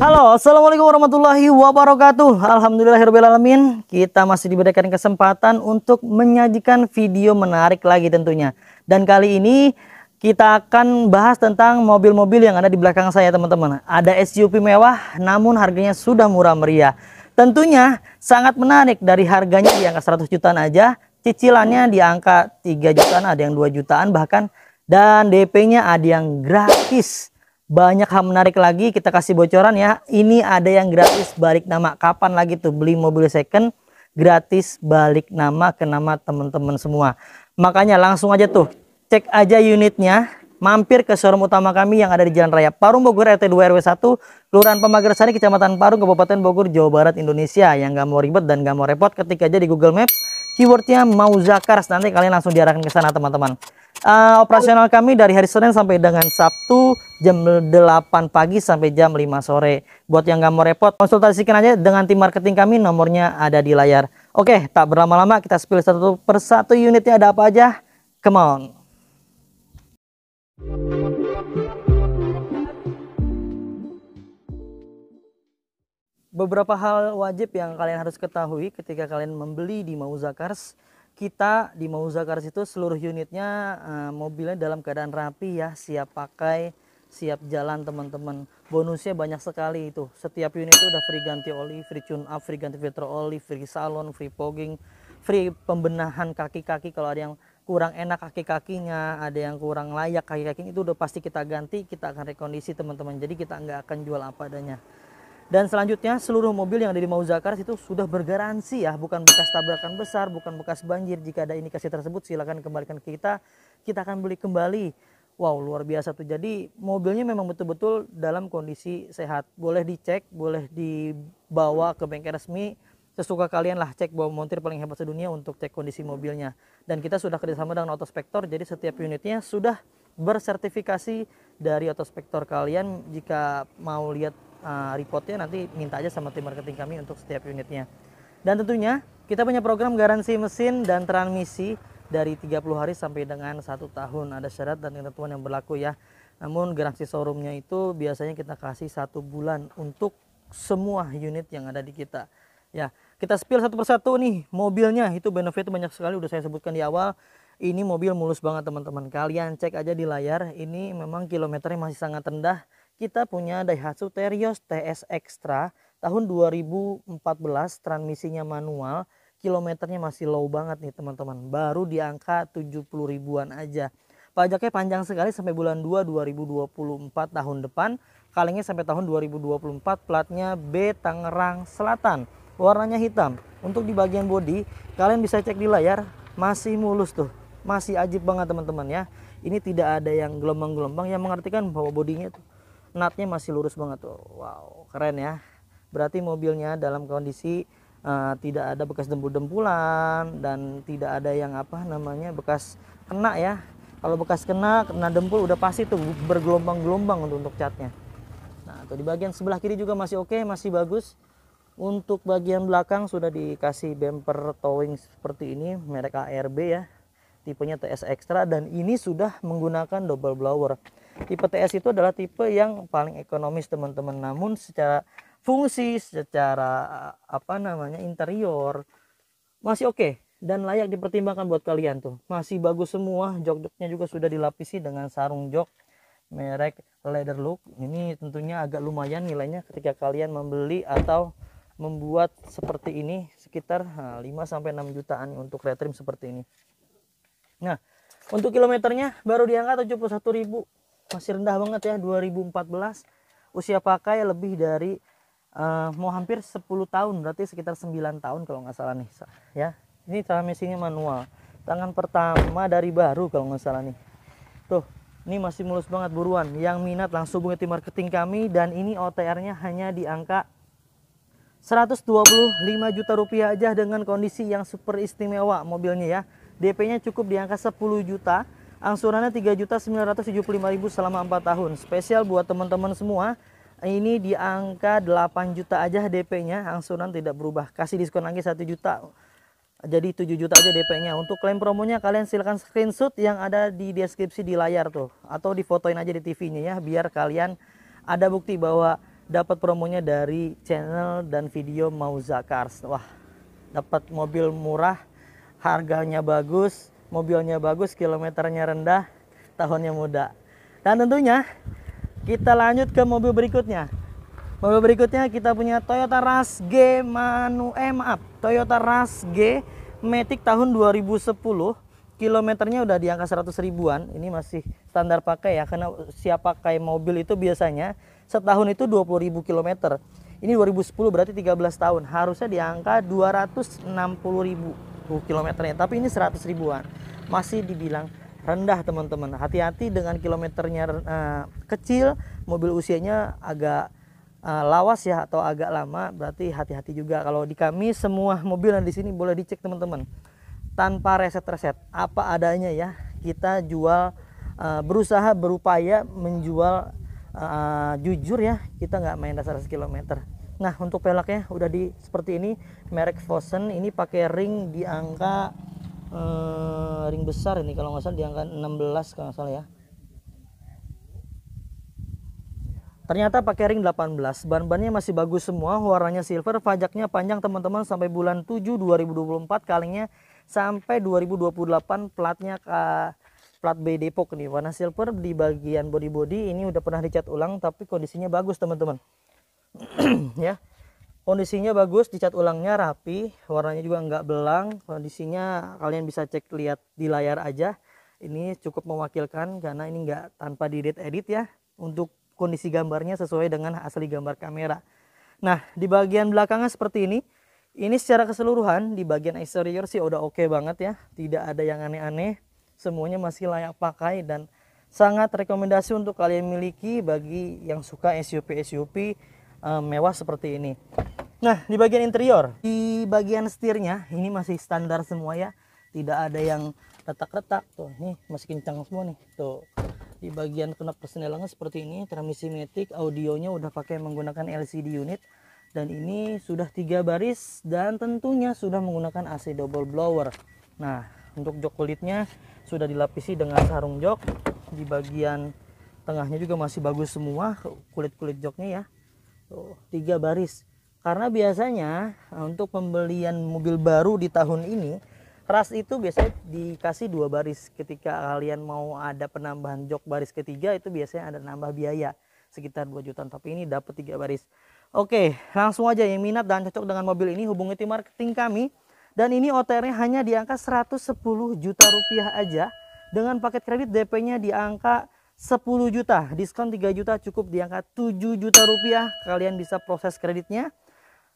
Halo, assalamualaikum warahmatullahi wabarakatuh. Alhamdulillahirobbilalamin. Kita masih diberikan kesempatan untuk menyajikan video menarik lagi tentunya. Dan kali ini kita akan bahas tentang mobil-mobil yang ada di belakang saya, teman-teman. Ada SUV mewah, namun harganya sudah murah meriah. Tentunya sangat menarik, dari harganya di angka 100 jutaan aja, cicilannya di angka 3 jutaan, ada yang 2 jutaan bahkan, dan DP-nya ada yang gratis. Banyak hal menarik lagi, kita kasih bocoran ya. Ini ada yang gratis balik nama. Kapan lagi tuh beli mobil second gratis balik nama ke nama teman-teman semua. Makanya langsung aja tuh cek aja unitnya, mampir ke showroom utama kami yang ada di Jalan Raya Parung Bogor, RT 2 RW 1, Kelurahan Pamagarsari, Kecamatan Parung, Kabupaten Bogor, Jawa Barat, Indonesia. Yang gak mau ribet dan gak mau repot, ketik aja di Google Maps keywordnya Mauzakars, nanti kalian langsung diarahkan ke sana, teman-teman. Operasional kami dari hari Senin sampai dengan Sabtu jam 8 pagi sampai jam 5 sore. Buat yang nggak mau repot, konsultasikan aja dengan tim marketing kami, nomornya ada di layar. Oke, tak berlama-lama kita spill satu persatu unitnya ada apa aja. Come on. Beberapa hal wajib yang kalian harus ketahui ketika kalian membeli di Mauzakars. Kita di Mauzakars itu seluruh unitnya mobilnya dalam keadaan rapi ya, siap pakai, siap jalan, teman-teman. Bonusnya banyak sekali itu. Setiap unit itu udah free ganti oli, free tune up, free ganti filter oli, free salon, free fogging, free pembenahan kaki-kaki kalau ada yang kurang enak kaki-kakinya, ada yang kurang layak kaki-kakinya, itu udah pasti kita ganti, kita akan rekondisi, teman-teman. Jadi kita nggak akan jual apa adanya. Dan selanjutnya seluruh mobil yang ada di Mauzakars itu sudah bergaransi ya, bukan bekas tabrakan besar, bukan bekas banjir. Jika ada indikasi tersebut silakan kembalikan ke kita akan beli kembali. Wow, luar biasa tuh. Jadi mobilnya memang betul-betul dalam kondisi sehat. Boleh dicek, boleh dibawa ke bengkel resmi, sesuka kalian lah. Cek bawa montir paling hebat sedunia untuk cek kondisi mobilnya. Dan kita sudah kerjasama dengan Autospektor, jadi setiap unitnya sudah bersertifikasi dari Autospektor. Kalian jika mau lihat reportnya nanti minta aja sama tim marketing kami untuk setiap unitnya. Dan tentunya kita punya program garansi mesin dan transmisi dari 30 hari sampai dengan 1 tahun. Ada syarat dan ketentuan yang berlaku ya. Namun garansi showroomnya itu biasanya kita kasih 1 bulan untuk semua unit yang ada di kita. Ya, kita spill satu persatu nih mobilnya. Itu benefit banyak sekali, udah saya sebutkan di awal. Ini mobil mulus banget, teman-teman. Kalian cek aja di layar. Ini memang kilometernya masih sangat rendah. Kita punya Daihatsu Terios TS Extra tahun 2014, transmisinya manual, kilometernya masih low banget nih, teman-teman. Baru di angka 70 ribuan aja. Pajaknya panjang sekali sampai bulan 2 2024 tahun depan. Kalengnya sampai tahun 2024, platnya B Tangerang Selatan. Warnanya hitam. Untuk di bagian bodi, kalian bisa cek di layar, masih mulus tuh. Masih ajib banget, teman-teman ya. Ini tidak ada yang gelombang-gelombang, yang mengartikan bahwa bodinya tuh natnya masih lurus banget tuh. Wow, keren ya. Berarti mobilnya dalam kondisi tidak ada bekas dempul-dempulan dan tidak ada yang bekas kena ya. Kalau bekas kena dempul udah pasti tuh bergelombang-gelombang untuk catnya. Nah, tuh di bagian sebelah kiri juga masih oke, masih bagus. Untuk bagian belakang sudah dikasih bumper towing seperti ini, merek ARB ya. Tipenya TS Extra, dan ini sudah menggunakan double blower. Tipe TS itu adalah tipe yang paling ekonomis, teman-teman. Namun secara fungsi, secara interior masih oke dan layak dipertimbangkan buat kalian tuh. Masih bagus semua. Jok-joknya juga sudah dilapisi dengan sarung jok merek Leather Look. Ini tentunya agak lumayan nilainya ketika kalian membeli atau membuat seperti ini, sekitar 5 sampai 6 jutaan untuk red trim seperti ini. Nah, untuk kilometernya baru di angka 71.000. Masih rendah banget ya, 2014. Usia pakai lebih dari mau hampir 10 tahun, berarti sekitar 9 tahun kalau nggak salah nih ya. Ini transmisinya manual, tangan pertama dari baru kalau nggak salah nih. Tuh, ini masih mulus banget. Buruan yang minat langsung hubungi tim marketing kami, dan ini OTR-nya hanya di angka 125 juta rupiah aja dengan kondisi yang super istimewa mobilnya ya. DP-nya cukup di angka 10 juta, angsurannya 3.975.000 selama 4 tahun. Spesial buat teman-teman semua, ini di angka 8 juta aja DP-nya, angsuran tidak berubah. Kasih diskon lagi 1 juta. Jadi 7 juta aja DP-nya. Untuk klaim promonya kalian silahkan screenshot yang ada di deskripsi di layar tuh, atau difotoin aja di TV-nya ya, biar kalian ada bukti bahwa dapat promonya dari channel dan video Mauza Cars. Wah, dapat mobil murah, harganya bagus, mobilnya bagus, kilometernya rendah, tahunnya muda. Dan tentunya kita lanjut ke mobil berikutnya. Mobil berikutnya kita punya Toyota Rush G Toyota Rush G Matic tahun 2010. Kilometernya udah di angka 100 ribuan. Ini masih standar pakai ya, karena siap pakai mobil itu biasanya setahun itu 20.000 kilometer. Ini 2010 berarti 13 tahun. Harusnya di angka 260.000 kilometernya, tapi ini 100 ribuan. Masih dibilang rendah teman-teman. Hati-hati dengan kilometernya kecil, mobil usianya agak lawas ya, atau agak lama, berarti hati-hati juga. Kalau di kami semua mobil yang di sini boleh dicek teman-teman, tanpa reset-reset, apa adanya ya. Kita jual, berusaha berupaya menjual jujur ya, kita nggak main dasar kilometer. Nah, untuk peleknya udah di seperti ini, merek Fosen. Ini pakai ring di angka ring besar ini kalau nggak salah, di angka 16 kalau nggak salah ya. Ternyata pakai ring 18. Ban-bannya masih bagus semua, warnanya silver, pajaknya panjang teman-teman sampai bulan 7 2024, kalingnya sampai 2028, platnya plat B Depok nih, warna silver. Di bagian body ini udah pernah dicat ulang tapi kondisinya bagus teman-teman. Ya. Kondisinya bagus, dicat ulangnya rapi, warnanya juga nggak belang. Kondisinya kalian bisa cek, lihat di layar aja. Ini cukup mewakilkan karena ini nggak tanpa di edit ya. Untuk kondisi gambarnya sesuai dengan asli gambar kamera. Nah, di bagian belakangnya seperti ini. Ini secara keseluruhan di bagian eksterior sih udah oke banget ya. Tidak ada yang aneh-aneh. Semuanya masih layak pakai dan sangat rekomendasi untuk kalian miliki bagi yang suka SUV mewah seperti ini. Nah, di bagian interior, di bagian setirnya ini masih standar semua ya. Tidak ada yang retak-retak tuh. Nih masih kencang semua nih. Tuh. Di bagian knop persenelangan seperti ini, transmisi matic, audionya udah pakai menggunakan LCD unit, dan ini sudah 3 baris dan tentunya sudah menggunakan AC double blower. Nah, untuk jok kulitnya sudah dilapisi dengan sarung jok. Di bagian tengahnya juga masih bagus semua kulit-kulit joknya ya. Tuh, 3 baris. Karena biasanya untuk pembelian mobil baru di tahun ini, Rush itu biasanya dikasih 2 baris. Ketika kalian mau ada penambahan jok baris ketiga, itu biasanya ada nambah biaya sekitar 2 jutaan, tapi ini dapat 3 baris. Oke, langsung aja yang minat dan cocok dengan mobil ini hubungi tim marketing kami. Dan ini OTR-nya hanya di angka 110 juta rupiah aja, dengan paket kredit DP-nya di angka 10 juta, diskon 3 juta, cukup di angka 7 juta rupiah. Kalian bisa proses kreditnya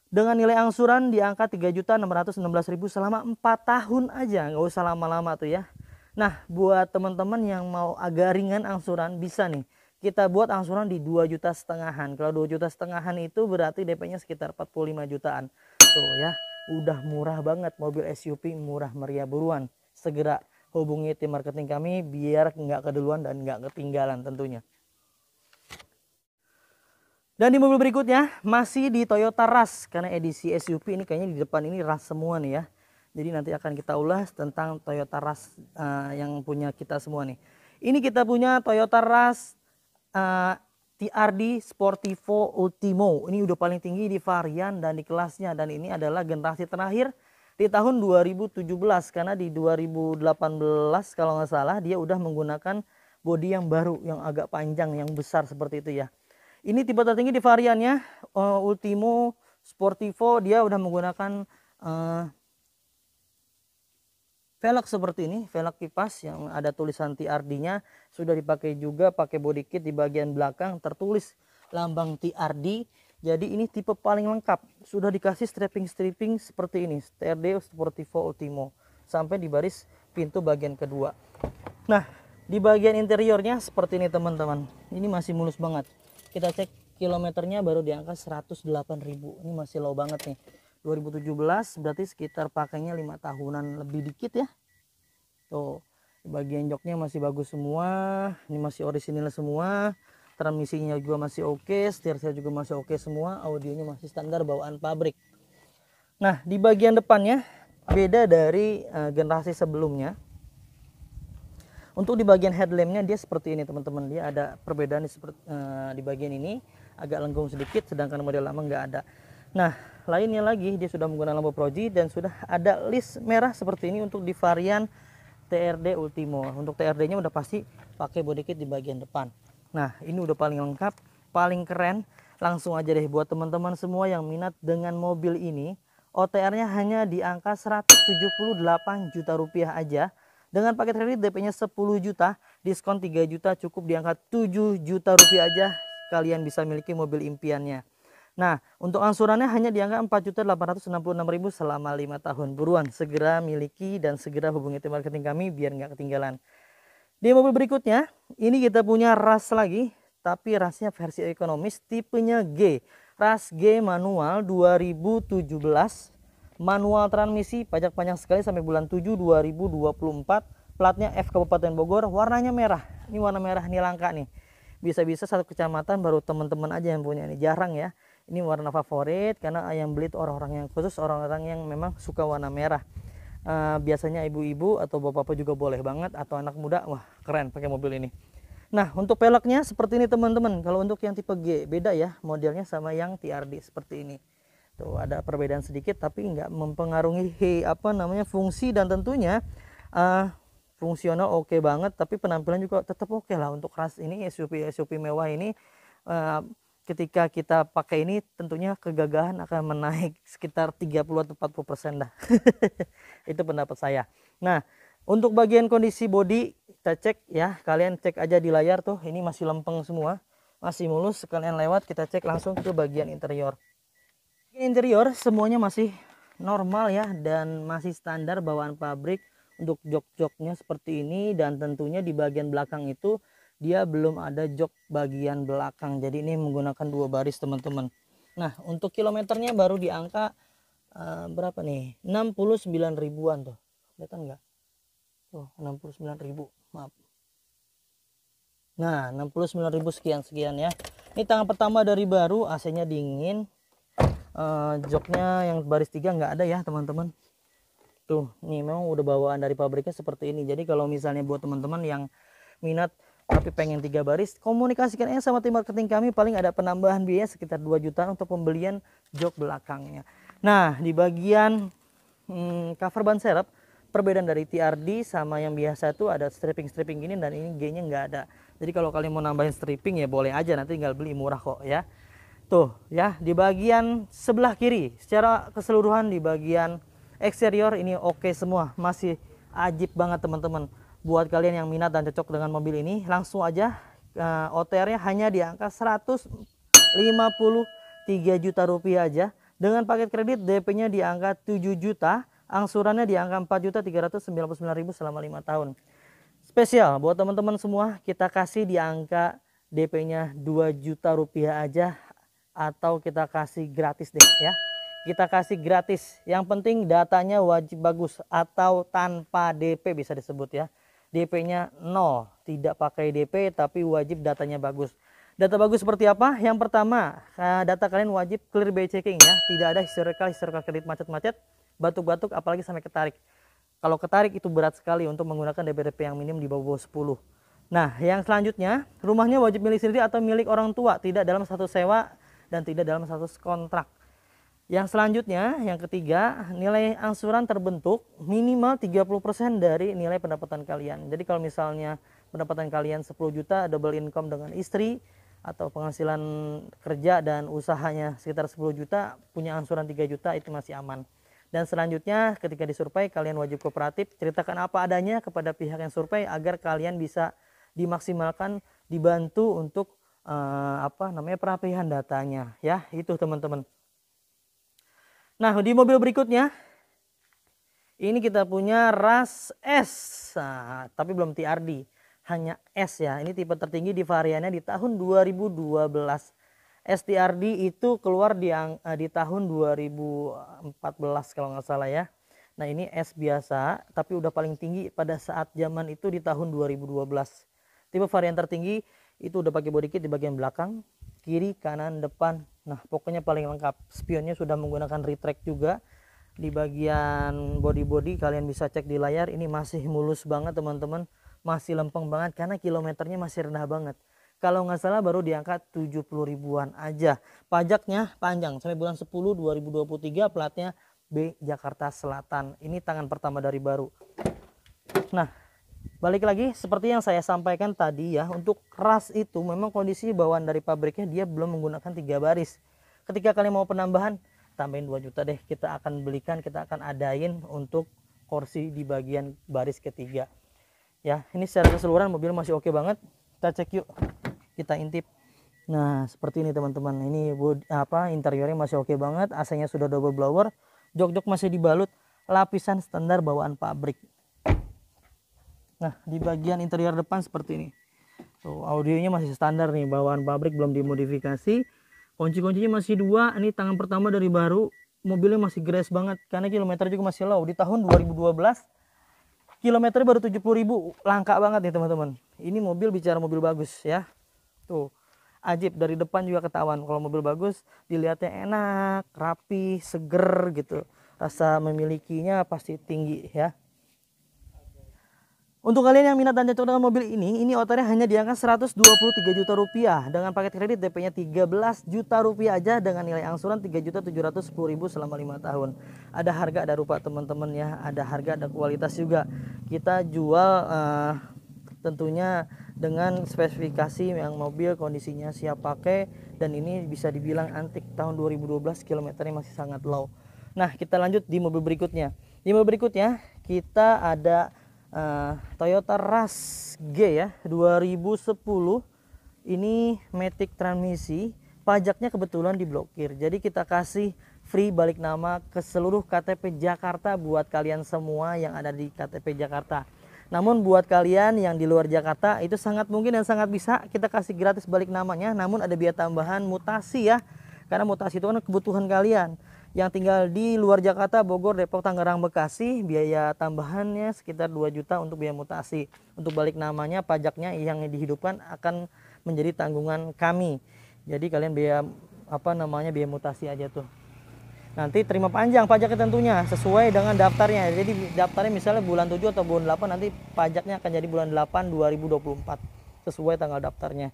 dengan nilai angsuran di angka 3.616.000 selama 4 tahun aja, nggak usah lama-lama tuh ya. Nah, buat teman-teman yang mau agak ringan angsuran, bisa nih kita buat angsuran di 2,5 juta. Kalau 2,5 juta itu berarti DP-nya sekitar 45 jutaan. Tuh ya, udah murah banget, mobil SUV murah meriah. Buruan segera hubungi tim marketing kami biar nggak keduluan dan nggak ketinggalan tentunya. Dan di mobil berikutnya masih di Toyota Rush, karena edisi SUV ini kayaknya di depan ini Rush semua nih ya. Jadi nanti akan kita ulas tentang Toyota Rush yang punya kita semua nih. Ini kita punya Toyota Rush TRD Sportivo Ultimo. Ini udah paling tinggi di varian dan di kelasnya, dan ini adalah generasi terakhir di tahun 2017, karena di 2018 kalau nggak salah dia udah menggunakan bodi yang baru, yang agak panjang, yang besar seperti itu ya. Ini tipe tertinggi di variannya Ultimo Sportivo, dia udah menggunakan velg seperti ini, velg kipas yang ada tulisan TRD-nya, sudah dipakai juga pakai body kit di bagian belakang tertulis lambang TRD. Jadi ini tipe paling lengkap, sudah dikasih stripping seperti ini, TRD Sportivo Ultimo sampai di baris pintu bagian kedua. Nah, di bagian interiornya seperti ini teman-teman. Ini masih mulus banget. Kita cek kilometernya baru di angka 108.000. Ini masih low banget nih. 2017 berarti sekitar pakainya 5 tahunan lebih dikit ya. Tuh, bagian joknya masih bagus semua. Ini masih orisinil semua. Transmisinya juga masih oke, setirnya juga masih oke semua. Audionya masih standar bawaan pabrik. Nah, di bagian depannya beda dari generasi sebelumnya. Untuk di bagian headlampnya dia seperti ini teman-teman. Dia ada perbedaan di bagian ini agak lengkung sedikit, sedangkan model lama nggak ada. Nah, lainnya lagi dia sudah menggunakan lampu proji dan sudah ada list merah seperti ini untuk di varian TRD Ultimo. Untuk TRD-nya udah pasti pakai body kit di bagian depan. Nah, ini udah paling lengkap, paling keren. Langsung aja deh buat teman-teman semua yang minat dengan mobil ini. OTR-nya hanya di angka 178 juta rupiah aja. Dengan paket kredit DP-nya 10 juta, diskon 3 juta, cukup di angka 7 juta rupiah aja. Kalian bisa miliki mobil impiannya. Nah, untuk angsurannya hanya di angka 4.866.000 selama 5 tahun. Buruan, segera miliki dan segera hubungi tim marketing kami biar nggak ketinggalan. Di mobil berikutnya, ini kita punya ras lagi, tapi rasnya versi ekonomis, tipenya G. Ras G manual 2017, manual transmisi, pajak panjang sekali sampai bulan 7 2024, platnya F Kabupaten Bogor, warnanya merah. Ini warna merah, ini langka nih. Bisa-bisa satu kecamatan baru teman-teman aja yang punya, ini jarang ya. Ini warna favorit karena yang beli itu orang-orang yang khusus, orang-orang yang memang suka warna merah. Biasanya ibu-ibu atau bapak-bapak juga boleh banget, atau anak muda, wah keren pakai mobil ini. Nah, untuk peleknya seperti ini teman-teman. Kalau untuk yang tipe G beda ya modelnya sama yang TRD seperti ini. Tuh ada perbedaan sedikit tapi nggak mempengaruhi fungsi, dan tentunya fungsional oke banget, tapi penampilan juga tetap oke lah untuk ras ini. SUV mewah ini ketika kita pakai ini tentunya kegagahan akan menaik sekitar 30-40% dah. Itu pendapat saya. Nah, untuk bagian kondisi bodi kita cek ya, kalian cek aja di layar tuh, ini masih lempeng semua, masih mulus. Sekalian lewat kita cek langsung ke bagian interior. Interior semuanya masih normal ya, dan masih standar bawaan pabrik. Untuk jok-joknya seperti ini, dan tentunya di bagian belakang itu dia belum ada jok bagian belakang, jadi ini menggunakan 2 baris teman-teman. Nah, untuk kilometernya baru di angka berapa nih, 69 ribuan tuh, kelihatan nggak tuh, 69 ribu, maaf. Nah, 69 ribu sekian ya. Ini tangan pertama dari baru, AC-nya dingin. Joknya yang baris 3 nggak ada ya teman-teman. Tuh, nih memang udah bawaan dari pabriknya seperti ini. Jadi kalau misalnya buat teman-teman yang minat tapi pengen 3 baris, komunikasikan aja sama tim marketing kami. Paling ada penambahan biaya sekitar 2 juta untuk pembelian jok belakangnya. Nah, di bagian cover ban serep, perbedaan dari TRD sama yang biasa tuh ada stripping gini, dan ini G-nya nggak ada. Jadi kalau kalian mau nambahin stripping ya boleh aja, nanti tinggal beli, murah kok ya. Tuh ya, di bagian sebelah kiri secara keseluruhan di bagian eksterior ini oke semua, masih ajib banget teman-teman. Buat kalian yang minat dan cocok dengan mobil ini, langsung aja OTR-nya hanya di angka 153 juta rupiah aja. Dengan paket kredit DP-nya di angka 7 juta, angsurannya di angka 4.399.000 selama 5 tahun. Spesial buat teman-teman semua, kita kasih di angka DP-nya 2 juta rupiah aja, atau kita kasih gratis deh ya. Kita kasih gratis, yang penting datanya wajib bagus atau tanpa DP bisa disebut ya. DP-nya 0, tidak pakai DP tapi wajib datanya bagus. Data bagus seperti apa? Yang pertama, data kalian wajib clear by checking ya. Tidak ada historical kredit macet-macet, batuk-batuk, apalagi sampai ketarik. Kalau ketarik itu berat sekali untuk menggunakan DP yang minim di bawah 10. Nah, yang selanjutnya, rumahnya wajib milik sendiri atau milik orang tua, tidak dalam status sewa dan tidak dalam status kontrak. Yang selanjutnya, yang ketiga, nilai angsuran terbentuk minimal 30% dari nilai pendapatan kalian. Jadi kalau misalnya pendapatan kalian 10 juta, double income dengan istri, atau penghasilan kerja dan usahanya sekitar 10 juta, punya angsuran 3 juta, itu masih aman. Dan selanjutnya ketika disurvei, kalian wajib kooperatif, ceritakan apa adanya kepada pihak yang survei agar kalian bisa dimaksimalkan, dibantu untuk perapihan datanya ya. Itu teman-teman. Nah, di mobil berikutnya ini kita punya RAS S, tapi belum TRD, hanya S ya. Ini tipe tertinggi di variannya di tahun 2012. STRD itu keluar di tahun 2014 kalau nggak salah ya. Nah, ini S biasa, tapi udah paling tinggi pada saat zaman itu di tahun 2012. Tipe varian tertinggi itu udah pakai body kit di bagian belakang, kiri, kanan, depan. Nah, pokoknya paling lengkap. Spionnya sudah menggunakan retract juga. Di bagian body kalian bisa cek di layar, ini masih mulus banget teman-teman, masih lempeng banget karena kilometernya masih rendah banget. Kalau nggak salah baru di angka 70 ribuan aja. Pajaknya panjang sampai bulan 10 2023, platnya B Jakarta Selatan. Ini tangan pertama dari baru. Nah, balik lagi seperti yang saya sampaikan tadi ya, untuk RAS itu memang kondisi bawaan dari pabriknya dia belum menggunakan 3 baris. Ketika kalian mau penambahan, tambahin 2 juta deh, kita akan belikan, kita akan adain untuk kursi di bagian baris ketiga ya. Ini secara keseluruhan mobil masih oke banget. Kita cek yuk, kita intip. Nah, seperti ini teman-teman, ini interiornya masih oke banget, AC-nya sudah double blower, jok-jok masih dibalut lapisan standar bawaan pabrik. Nah, di bagian interior depan seperti ini. Tuh, audionya masih standar nih, bawaan pabrik, belum dimodifikasi. Kunci-kuncinya masih 2, ini tangan pertama dari baru. Mobilnya masih grass banget karena kilometer juga masih low. Di tahun 2012 kilometernya baru 70.000, langka banget nih teman-teman. Ini mobil bicara mobil bagus ya. Tuh, ajib dari depan juga ketahuan kalau mobil bagus, dilihatnya enak, rapi, seger gitu. Rasa memilikinya pasti tinggi ya. Untuk kalian yang minat dan cocok dengan mobil ini OTR hanya di angka 123 juta rupiah dengan paket kredit DP-nya 13 juta rupiah aja dengan nilai angsuran 3.710.000 selama 5 tahun. Ada harga, ada rupa teman-teman ya, ada harga, ada kualitas juga. Kita jual tentunya dengan spesifikasi yang mobil kondisinya siap pakai, dan ini bisa dibilang antik, tahun 2012, kilometernya masih sangat low. Nah, kita lanjut di mobil berikutnya. Di mobil berikutnya kita ada Toyota RAS G ya, 2010. Ini matic transmisi, pajaknya kebetulan diblokir, jadi kita kasih free balik nama ke seluruh KTP Jakarta buat kalian semua yang ada di KTP Jakarta. Namun buat kalian yang di luar Jakarta itu sangat mungkin dan sangat bisa kita kasih gratis balik namanya, namun ada biaya tambahan mutasi ya, karena mutasi itu kan kebutuhan kalian. Yang tinggal di luar Jakarta, Bogor, Depok, Tangerang, Bekasi, biaya tambahannya sekitar 2 juta untuk biaya mutasi. Untuk balik namanya, pajaknya yang dihidupkan akan menjadi tanggungan kami. Jadi kalian biaya biaya mutasi aja tuh. Nanti terima panjang pajaknya tentunya sesuai dengan daftarnya. Jadi daftarnya misalnya bulan 7 atau bulan 8, nanti pajaknya akan jadi bulan 8 2024 sesuai tanggal daftarnya.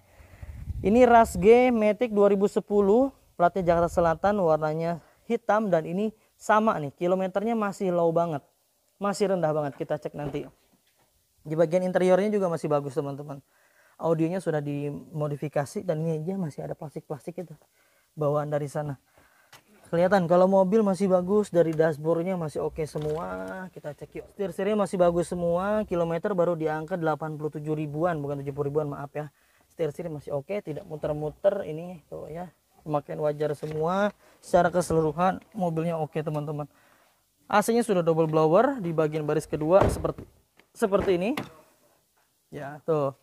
Ini RAS G Matic 2010, platnya Jakarta Selatan, warnanya hitam, dan ini sama nih, kilometernya masih low banget, masih rendah banget. Kita cek nanti. Di bagian interiornya juga masih bagus teman-teman. Audionya sudah dimodifikasi, dan ini aja masih ada plastik-plastik itu bawaan dari sana. Kelihatan kalau mobil masih bagus, dari dashboardnya masih oke semua. Kita cek yuk. Setir-setirnya masih bagus semua, kilometer baru di angka 87 ribuan, bukan 70 ribuan, maaf ya. Setir-setir masih oke, tidak muter-muter ini tuh ya. Pemakaian wajar semua, secara keseluruhan mobilnya oke teman-teman. AC-nya sudah double blower di bagian baris kedua seperti ini ya, tuh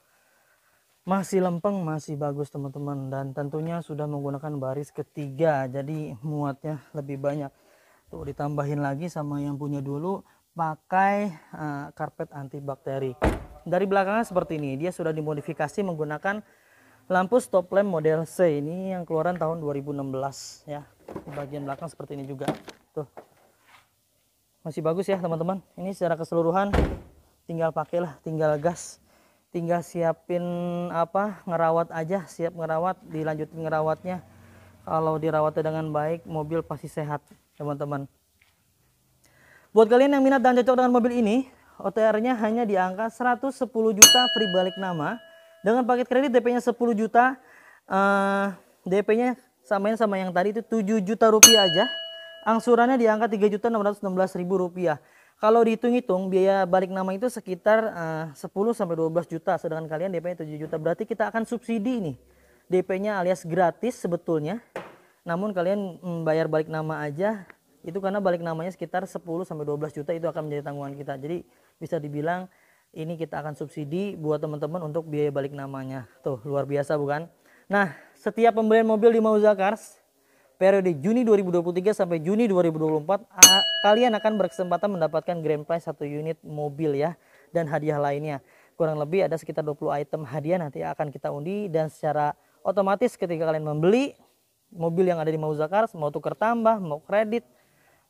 masih lempeng, masih bagus teman-teman, dan tentunya sudah menggunakan baris ketiga, jadi muatnya lebih banyak. Tuh ditambahin lagi sama yang punya dulu pakai karpet antibakteri. Dari belakangnya seperti ini, dia sudah dimodifikasi menggunakan lampu stop lamp model C, ini yang keluaran tahun 2016 ya. Di bagian belakang seperti ini juga. Tuh. Masih bagus ya, teman-teman. Ini secara keseluruhan tinggal pakailah, tinggal gas. Tinggal siapin ngerawat aja, siap ngerawat, dilanjutin ngerawatnya. Kalau dirawatnya dengan baik, mobil pasti sehat, teman-teman. Buat kalian yang minat dan cocok dengan mobil ini, OTR-nya hanya di angka 110 juta free balik nama. Dengan paket kredit DP-nya 10 juta, DP-nya samain sama yang tadi itu 7 juta rupiah aja. Angsurannya di angka 3.616.000 rupiah. Kalau dihitung-hitung biaya balik nama itu sekitar 10 sampai 12 juta, sedangkan kalian DP-nya 7 juta. Berarti kita akan subsidi nih. DP-nya alias gratis sebetulnya. Namun kalian bayar balik nama aja itu karena balik namanya sekitar 10 sampai 12 juta itu akan menjadi tanggungan kita. Jadi bisa dibilang ini kita akan subsidi buat teman-teman untuk biaya balik namanya. Tuh, luar biasa bukan? Nah, setiap pembelian mobil di Mauza Cars periode Juni 2023 sampai Juni 2024 kalian akan berkesempatan mendapatkan grand prize 1 unit mobil ya, dan hadiah lainnya. Kurang lebih ada sekitar 20 item hadiah nanti akan kita undi, dan secara otomatis ketika kalian membeli mobil yang ada di Mauza Cars, mau tukar tambah, mau kredit,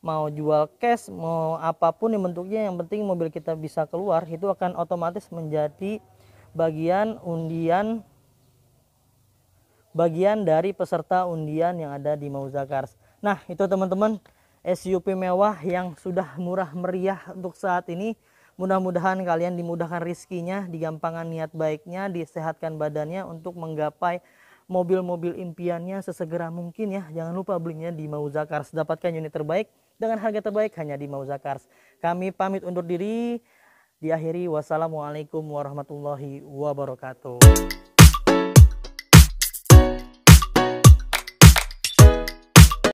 mau jual cash, mau apapun yang bentuknya, yang penting mobil kita bisa keluar, itu akan otomatis menjadi bagian undian, bagian dari peserta undian yang ada di Mauza Cars. Nah, itu teman-teman SUV mewah yang sudah murah meriah untuk saat ini. Mudah-mudahan kalian dimudahkan rizkinya, digampangkan niat baiknya, disehatkan badannya untuk menggapai mobil-mobil impiannya sesegera mungkin ya. Jangan lupa belinya di Mauza Cars. Dapatkan unit terbaik dengan harga terbaik hanya di Mauza Cars. Kami pamit undur diri. Diakhiri wassalamualaikum warahmatullahi wabarakatuh.